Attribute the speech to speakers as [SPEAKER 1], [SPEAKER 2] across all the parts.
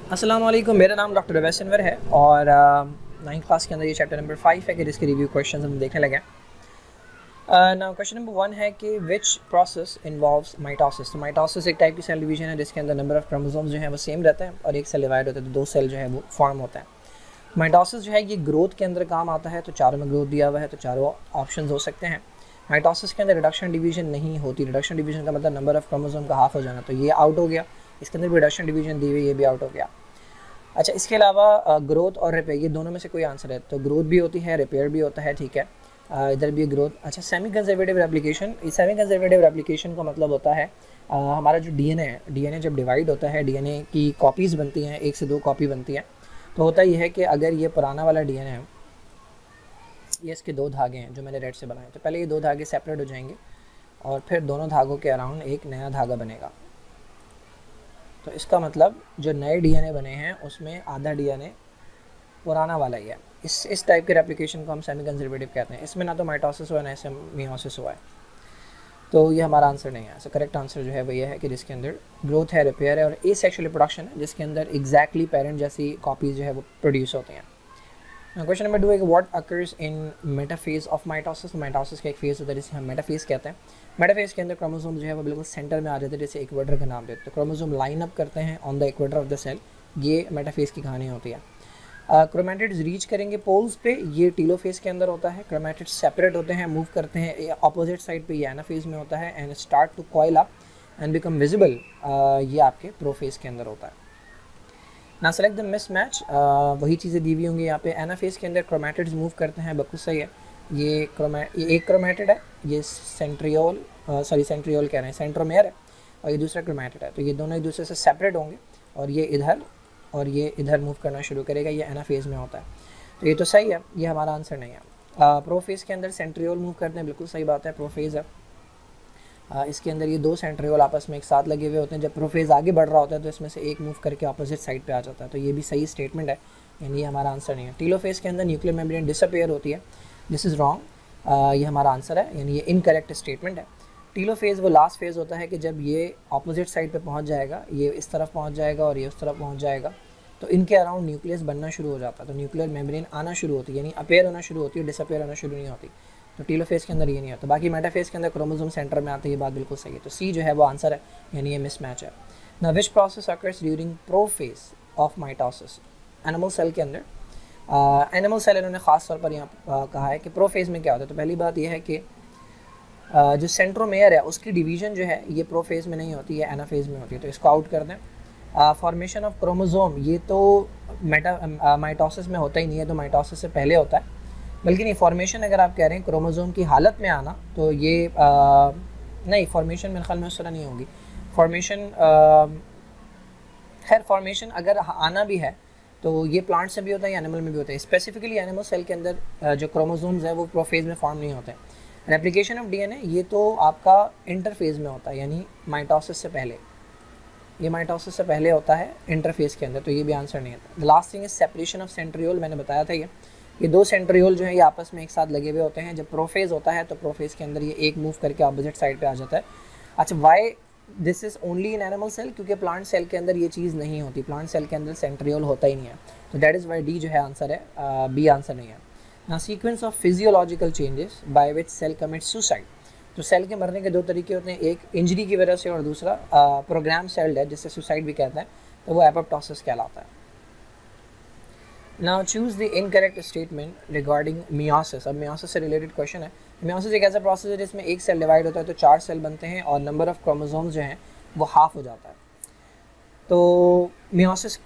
[SPEAKER 1] अस्सलाम वालेकुम, मेरा नाम डॉक्टर रवैस अनवर है और 9th क्लास के अंदर ये चैप्टर नंबर 5 है कि जिसके रिव्यू क्वेश्चंस हम देखने लगे हैं। नाउ क्वेश्चन नंबर 1 है कि विच प्रोसेस इन्वॉल्व्स माइटोसिस। तो माइटोसिस एक टाइप की सेल डिवीजन है जिसके अंदर नंबर ऑफ क्रोमोसोम्स जो है वो सेम रहता है और एक सेल डिवाइड होता है तो दो सेल जो है वो फॉर्म होता है। माइटोसिस जो है ये ग्रोथ के अंदर काम आता है, तो चारों में ग्रोथ दिया हुआ है तो चारों ऑप्शन हो सकते हैं। माइटोसिस के अंदर रिडक्शन डिवीजन नहीं होती। रिडक्शन डिवीजन का मतलब नंबर ऑफ क्रोमोसोम का हाफ हो जाना, तो ये आउट हो गया। इसके अंदर भी रिडक्शन डिवीजन दी हुई, ये भी आउट हो गया। अच्छा, इसके अलावा ग्रोथ और रिपेयर ये दोनों में से कोई आंसर है तो ग्रोथ भी होती है, रिपेयर भी होता है, ठीक है। इधर भी ग्रोथ। अच्छा, सेमी कंजर्वेटिव रेप्लिकेशन। इस सेमी कंजर्वेटिव रेप्लिकेशन का मतलब होता है हमारा जो डीएनए है, डीएनए जब डिवाइड होता है, डीएनए की कॉपीज़ बनती हैं, 1 से 2 कॉपी बनती हैं। तो होता यह है कि अगर ये पुराना वाला डीएनए है, ये इसके 2 धागे हैं जो मैंने रेड से बनाए, तो पहले ये 2 धागे सेपरेट हो जाएंगे और फिर दोनों धागों के अराउंड एक नया धागा बनेगा। तो इसका मतलब जो नए डीएनए बने हैं उसमें आधा डीएनए पुराना वाला ही है। इस टाइप के रेप्लिकेशन को हम सेमी कंजर्वेटिव कहते हैं। इसमें ना तो माइटोसिस हुआ ना इससे मियोसिस हुआ है, तो ये हमारा आंसर नहीं है। सो करेक्ट आंसर जो है वो ये है कि जिसके अंदर ग्रोथ है, रिपेयर है और एसेक्सुअल रिप्रोडक्शन है, जिसके अंदर एग्जैक्टली पेरेंट जैसी कॉपीज़ जो है वो प्रोड्यूस होती हैं। क्वेश्चन नंबर 2 है कि what occurs in metaphase of mitosis. Mitosis का एक फेज होता है जिसे हम मेटाफेज कहते हैं। मेटाफेज के अंदर क्रोमोसोम जो है वो बिल्कुल सेंटर में आ जाते हैं, जैसे इक्वेटर का नाम देते हैं। तो क्रोमोसोम लाइन अप करते हैं on the equator of the cell, ये मेटाफेज की कहानी होती है। क्रोमैटिड्स रीच करेंगे पोल्स पे, ये टीलोफेज के अंदर होता है। क्रोमैटिड्स सेपरेट होते हैं, मूव करते हैं अपोजिट साइड पे, ये एनाफेज में होता है। And start to coil up and become visible, ये आपके प्रोफेज के अंदर होता है। ना सेलेक्ट द मिस मैच, वही चीज़ें दी हुई होंगी यहाँ पे। एनाफेज के अंदर क्रोमैटिड्स मूव करते हैं, बिल्कुल सही है। ये एक क्रोमैटिड है, ये सेंट्रियोल कह रहे हैं, सेंट्रोमेयर है, और ये दूसरा क्रोमैटिड है। तो ये दोनों एक दूसरे से सेपरेट होंगे और ये इधर और ये इधर मूव करना शुरू करेगा, ये एनाफेज में होता है। तो ये तो सही है, ये हमारा आंसर नहीं है। प्रोफेज के अंदर सेंट्रियोल मूव करते हैं, बिल्कुल सही बात है, प्रोफेज है। इसके अंदर ये 2 सेंट्रियोल आपस में एक साथ लगे हुए होते हैं। जब प्रोफेज आगे बढ़ रहा होता है तो इसमें से एक मूव करके अपोजिट साइड पे आ जाता है, तो ये भी सही स्टेटमेंट है, यानी ये हमारा आंसर नहीं है। टीलोफेज के अंदर न्यूक्लियर मेम्ब्रेन डिसअपेयर होती है, दिस इज़ रॉन्ग, ये हमारा आंसर है, यानी ये इनकरेक्ट स्टेटमेंट है। टीलोफेज वो लास्ट फेज़ होता है कि जब ये अपोजिट साइड पे पहुंच जाएगा, ये इस तरफ पहुंच जाएगा और ये उस तरफ पहुंच जाएगा, तो इनके अराउंड न्यूक्लियस बनना शुरू हो जाता है। तो न्यूक्लियर मेम्ब्रेन आना शुरू होती है, यानी अपेयर होना शुरू होती है, डिसअपेयर होना शुरू नहीं होती। तो टीलोफेज के अंदर ये नहीं होता। बाकी मेटाफेज के अंदर क्रोमोसोम सेंटर में आते हैं, ये बात बिल्कुल सही है। तो सी जो है वो आंसर है, यानी ये मिसमैच है। ना which process occurs during prophase of mitosis. Animal cell के अंदर, एनिमल सेल इन्होंने ख़ास तौर पर यहाँ कहा है कि प्रोफेज में क्या होता है। तो पहली बात यह है कि जो सेंट्रोमेयर है उसकी डिवीज़न जो है ये प्रोफेज में नहीं होती है, एनाफेज में होती है, तो इसको आउट कर दें। फॉर्मेशन ऑफ क्रोमोसोम ये तो माइटोसिस में होता ही नहीं है, तो माइटोसिस से पहले होता है। बल्कि नहीं, फॉर्मेशन अगर आप कह रहे हैं क्रोमोसोम की हालत में आना, तो ये नहीं, फॉर्मेशन मेरे ख्याल में उस तरह नहीं होगी। फॉर्मेशन खैर फॉर्मेशन अगर आना भी है तो ये प्लांट से भी होता है या एनिमल में भी होता है। स्पेसिफिकली एनिमल सेल के अंदर जो क्रोमोसोम्स है वो प्रोफेज में फॉर्म नहीं होते हैं। रेप्लिकेशन ऑफ डीएनए ये तो आपका इंटरफेज में होता है, यानी माइटोसिस से पहले, ये माइटोसिस से पहले होता है इंटरफेज के अंदर, तो ये भी आंसर नहीं आता। The last thing is separation of centriole, मैंने बताया था ये 2 सेंट्रियोल जो है ये आपस में एक साथ लगे हुए होते हैं। जब प्रोफेज होता है तो प्रोफेज के अंदर ये एक मूव करके अपोजिट साइड पे आ जाता है। अच्छा, why this is only in animal cell, क्योंकि प्लांट सेल के अंदर ये चीज़ नहीं होती, प्लांट सेल के अंदर सेंट्रियोल होता ही नहीं है, तो दैट इज़ वाई डी जो है आंसर है, बी आंसर नहीं है। ना sequence of physiological changes by which cell commits suicide. तो सेल के मरने के 2 तरीके होते हैं, एक इंजरी की वजह से और दूसरा प्रोग्राम सेल है जिससे सुसाइड भी कहते हैं, तो वो एपोप्टोसिस कहलाता है। Now choose the incorrect statement regarding meiosis. अब मियोसिस से रिलेटेड क्वेश्चन है। मियोसिस एक ऐसा प्रोसेस है जिसमें एक सेल डिवाइड होता है तो 4 सेल बनते हैं और नंबर ऑफ क्रोमोसोम्स जो हैं वो हाफ हो जाता है। तो मियोसिस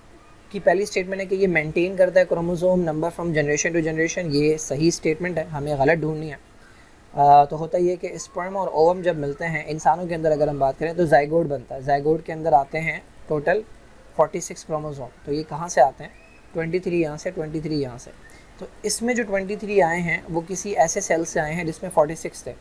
[SPEAKER 1] की पहली स्टेटमेंट है कि ये मेंटेन करता है chromosome number from generation to generation, ये सही स्टेटमेंट है, हमें गलत ढूंढनी है। तो होता ये कि स्पर्म और ओवम जब मिलते हैं इंसानों के अंदर, अगर हम बात करें तो जाइगोट बनता है। जाइगोट के अंदर आते हैं टोटल 46 क्रोमोसोम। तो ये कहाँ से आते हैं? 23 यहाँ से, 23 यहाँ से। तो इसमें जो 23 आए हैं वो किसी ऐसे सेल से आए हैं जिसमें 46 थे।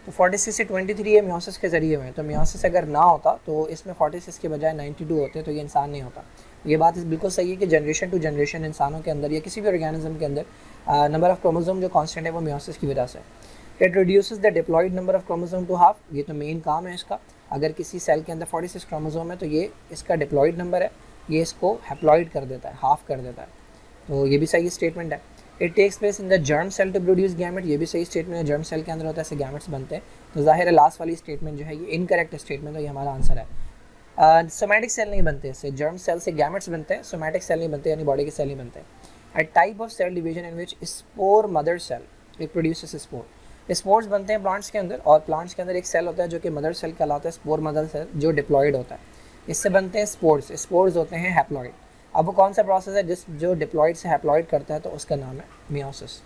[SPEAKER 1] तो 46 से 23 ये मियोसिस के ज़रिए हुए हैं। तो मियोसिस अगर ना होता तो इसमें 46 के बजाय 92 होते, तो ये इंसान नहीं होता। ये बात बिल्कुल सही है कि जनरेशन टू जनरेशन इंसानों के अंदर या किसी भी ऑर्गेनिज्म के अंदर नंबर ऑफ क्रोमोसोम जो कांस्टेंट है वो मियोसिस की वजह से। It reduces the diploid number of chromosome to half, ये तो मेन काम है इसका। अगर किसी सेल के अंदर 46 क्रोमोसोम है तो ये इसका डिप्लॉयड नंबर है, ये इसको हैप्लॉइड कर देता है, हाफ कर देता है, तो ये भी सही स्टेटमेंट है। It takes place in the germ cell to produce gamete, ये भी सही स्टेटमेंट है, जर्म सेल के अंदर होता है, ऐसे गैमेट्स बनते हैं। तो जाहिर है लास्ट वाली स्टेटमेंट जो है ये इनकरेक्ट स्टेटमेंट, तो ये हमारा आंसर है। सोमैटिक सेल नहीं बनते इससे, जर्म सेल से गैमेट्स बनते हैं, सोमैटिक सेल नहीं बनते, यानी बॉडी के सेल नहीं बनते। A type of cell division in which spore mother cell it produces spore, spores बनते हैं प्लांट्स के अंदर, और प्लांट्स के अंदर एक सेल होता है जो कि मदर सेल कहलाता है, स्पोर मदर सेल, जो डिप्लॉयड होता है, इससे बनते हैं स्पोर्स, स्पोर्स होते हैं हैप्लॉइड। अब वो कौन सा प्रोसेस है जो डिप्लॉयड से हैप्लॉइड करता है, तो उसका नाम है मियोसिस।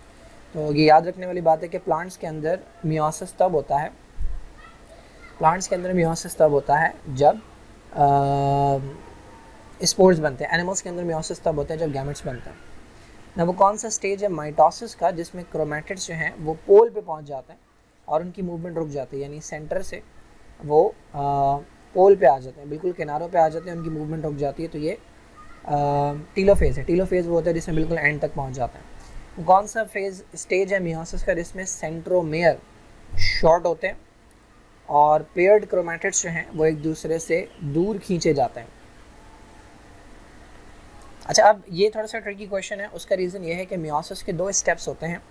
[SPEAKER 1] तो ये याद रखने वाली बात है कि प्लांट्स के अंदर मियोसिस तब होता है, प्लांट्स के अंदर मियोसिस तब होता है जब स्पोर्स बनते हैं, एनिमल्स के अंदर मियोसिस तब होता है जब गैमेट्स बनते हैं ना। वो कौन सा स्टेज है माइटोसिस का, जिसमें क्रोमैटिड्स जो हैं वो पोल पे पहुंच जाते हैं और उनकी मूवमेंट रुक जाती है, यानी सेंटर से वो पोल पे आ जाते हैं, बिल्कुल किनारों पे आ जाते हैं, उनकी मूवमेंट रुक जाती है, तो ये टीलोफेज है। टीलोफेज वो होता है जिसमें बिल्कुल एंड तक पहुंच जाते हैं। वो कौन सा फेज स्टेज है मियोसिस का, जिसमें सेंट्रोमेयर शॉर्ट होते हैं और पेयर्ड क्रोमैटिड्स जो हैं वो एक दूसरे से दूर खींचे जाते हैं। अच्छा, अब ये थोड़ा सा ट्रिकी क्वेश्चन है, उसका रीज़न ये है कि मियोसिस के 2 स्टेप्स होते हैं,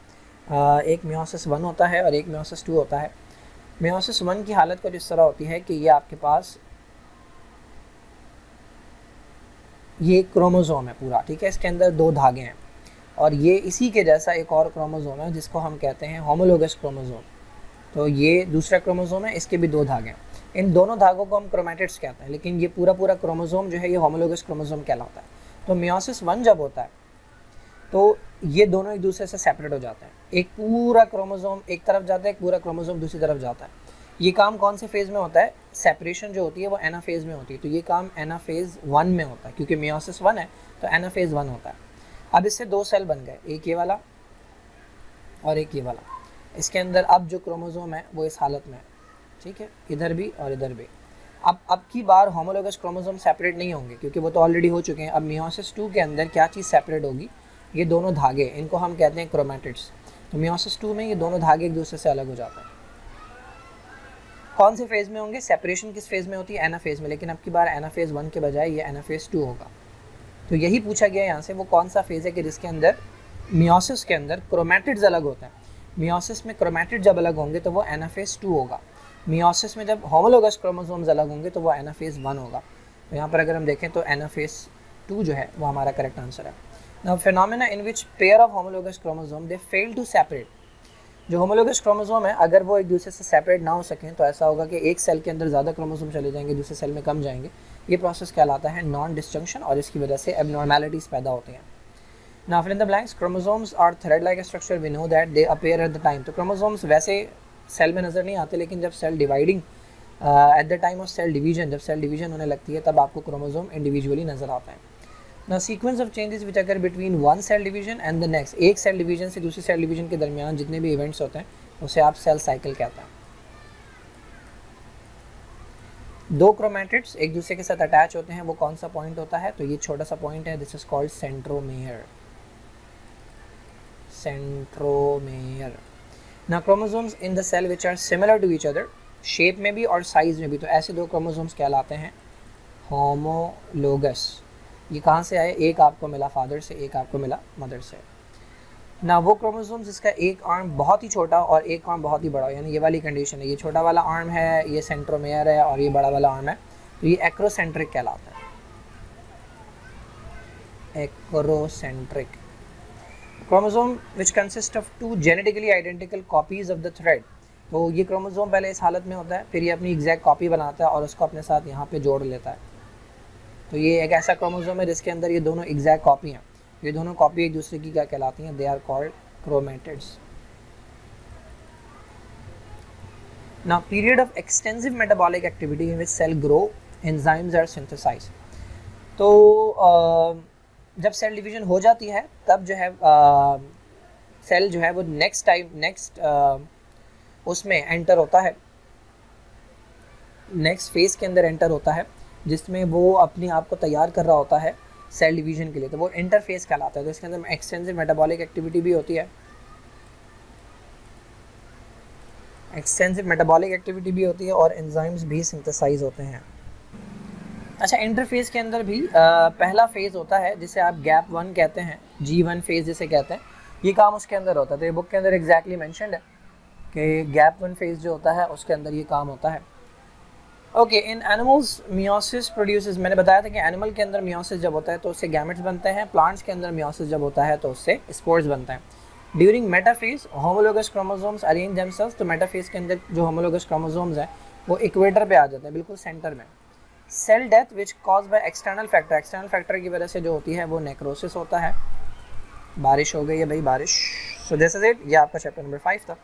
[SPEAKER 1] एक मियोसिस 1 होता है और एक मियोसिस 2 होता है। मियोसिस 1 की हालत कुछ इस तरह होती है कि ये आपके पास ये क्रोमोसोम है पूरा, ठीक है, इसके अंदर 2 धागे हैं और ये इसी के जैसा एक और क्रोमोसोम है जिसको हम कहते हैं होमोलोगस क्रोमोसोम। तो ये दूसरा क्रोमोसोम है, इसके भी 2 धागे हैं, इन दोनों धागों को हम क्रोमैटिड्स कहते हैं, लेकिन ये पूरा क्रोमोसोम जो है ये होमोलोगस क्रोमोसोम कहलाता है। तो मियोसिस 1 जब होता है तो ये दोनों एक दूसरे से सेपरेट हो जाते हैं, एक पूरा क्रोमोसोम एक तरफ जाता है, एक पूरा क्रोमोसोम दूसरी तरफ जाता है। ये काम कौन से फेज़ में होता है, सेपरेशन जो होती है वो एनाफेज में होती है, तो ये काम एनाफेज 1 में होता है, क्योंकि मियोसिस 1 है तो एनाफेज 1 होता है। अब इससे 2 सेल बन गए, एक ये वाला और एक ये वाला। इसके अंदर अब जो क्रोमोसोम है वो इस हालत में है, ठीक है, इधर भी और इधर भी। अब की बार होमोलोगस क्रोमोसोम सेपरेट नहीं होंगे क्योंकि वो तो ऑलरेडी हो चुके हैं। अब मियोसिस 2 के अंदर क्या चीज़ सेपरेट होगी, ये दोनों धागे, इनको हम कहते हैं क्रोमैटिड्स। तो मियोसिस 2 में ये दोनों धागे एक दूसरे से अलग हो जाते हैं। कौन से फेज़ में होंगे, सेपरेशन किस फेज़ में होती है, एनाफेज में, लेकिन अब की बार एनाफेज 1 के बजाय ये एनाफेज 2 होगा। तो यही पूछा गया यहाँ से, वो कौन सा फेज़ है कि जिसके अंदर मियोसिस के अंदर क्रोमैटिड्स अलग होते हैं। मियोसिस में क्रोमैटिड जब अलग होंगे तो वो एनाफेज 2 होगा, मियोसिस में जब होमोलोगस क्रोमोसोम्स अलग होंगे तो वो एनाफेज 1 होगा। तो यहाँ पर अगर हम देखें तो एनाफेज 2 जो है वो हमारा करेक्ट आंसर है। Now phenomena in which pair of homologous chromosome they fail to separate, जो होमोलोगस क्रोमोसोम है अगर वो एक दूसरे से सेपरेट ना हो सकें तो ऐसा होगा कि एक सेल के अंदर ज़्यादा क्रोमोसोम चले जाएंगे, दूसरे सेल में कम जाएंगे। ये प्रोसेस कहलाता है नॉन डिस्जंक्शन और इसकी वजह से एबनॉर्मैलिटीज़ पैदा होती हैं। Now fill in the blanks, chromosomes are thread like structure, we know that they appear at the time. तो क्रोमोसोम्स वैसे सेल में नज़र नहीं आते, लेकिन जब cell dividing at the time of cell division, जब सेल डिवीजन होने लगती है तब आपको क्रोमोसोम इंडिविजुअली नज़र आता है। ना sequence of changes which occur between one cell division and the next, एक सेल डिवीजन से दूसरी सेल डिवीजन के दरमियान जितने भी इवेंट्स होते हैं उसे आप सेल साइकिल कहते हैं। 2 क्रोमैटिड्स एक दूसरे के साथ अटैच होते हैं, वो कौन सा पॉइंट होता है, तो ये छोटा सा पॉइंट है, this is called centromere. Centromere. ना chromosomes in the cell which are similar to each other, shape में भी और साइज में भी, तो ऐसे 2 क्रोमोसोम्स कहलाते हैं होमोलोगस। ये कहाँ से आए, एक आपको मिला फादर से, एक आपको मिला मदर से। ना वो क्रोमोसोम्स जिसका एक आर्म बहुत ही छोटा और एक आर्म बहुत ही बड़ा, यानी ये वाली कंडीशन है, ये छोटा वाला आर्म है, ये सेंट्रोमेयर है और ये बड़ा वाला आर्म है, तो ये एक्रोसेंट्रिक कहलाता है। Acrocentric. Chromosome which consist of 2 genetically identical copies of the thread, तो ये क्रोमोसोम पहले इस हालत में होता है, फिर ये अपनी एग्जैक्ट कॉपी बनाता है और उसको अपने साथ यहाँ पे जोड़ लेता है। तो ये एक ऐसा क्रोमोसोम है जिसके अंदर ये दोनों एग्जैक्ट कॉपी हैं, ये दोनों कॉपी एक दूसरे की क्या कहलाती हैं, they are called chromatids. Now period of extensive metabolic activity in which cell grow, enzymes are synthesized. तो जब सेल डिवीजन हो जाती है तब जो है सेल जो है वो नेक्स्ट उसमें एंटर होता है, नेक्स्ट फेज के अंदर एंटर होता है, जिसमें वो अपने आप को तैयार कर रहा होता है सेल डिवीजन के लिए, तो वो इंटरफेस कहलाता है। तो इसके अंदर एक्सटेंसिव मेटाबॉलिक एक्टिविटी भी होती है, एक्सटेंसिव मेटाबॉलिक एक्टिविटी भी होती है और एंजाइम्स भी सिंथेसाइज होते हैं। अच्छा, इंटरफेस के अंदर भी पहला फेज़ होता है जिसे आप गैप 1 कहते हैं, G1 फेज़ जिसे कहते हैं, ये काम उसके अंदर होता है। तो ये बुक के अंदर एग्जैक्टली मेंशन्ड है कि गैप 1 फेज़ जो होता है उसके अंदर ये काम होता है। ओके, इन एनिमल्स मियोसिस प्रोड्यूसेस, मैंने बताया था कि एनिमल के अंदर मियोसिस जब होता है तो उससे गैमेट्स बनते हैं, प्लांट्स के अंदर मियोसिस जब होता है तो उससे स्पोर्स बनते हैं। During metaphase homologous chromosomes arrange themselves, तो मेटाफेज के अंदर जो होमोलोगस क्रोमोसोम्स हैं वो इक्वेटर पे आ जाते हैं, बिल्कुल सेंटर में। Cell death which cause by external factor, external factor की वजह से जो होती है वो नेक्रोसिस होता है। बारिश हो गई है भाई, बारिश। सो दिस इज इट, ये आपका चैप्टर नंबर 5 था।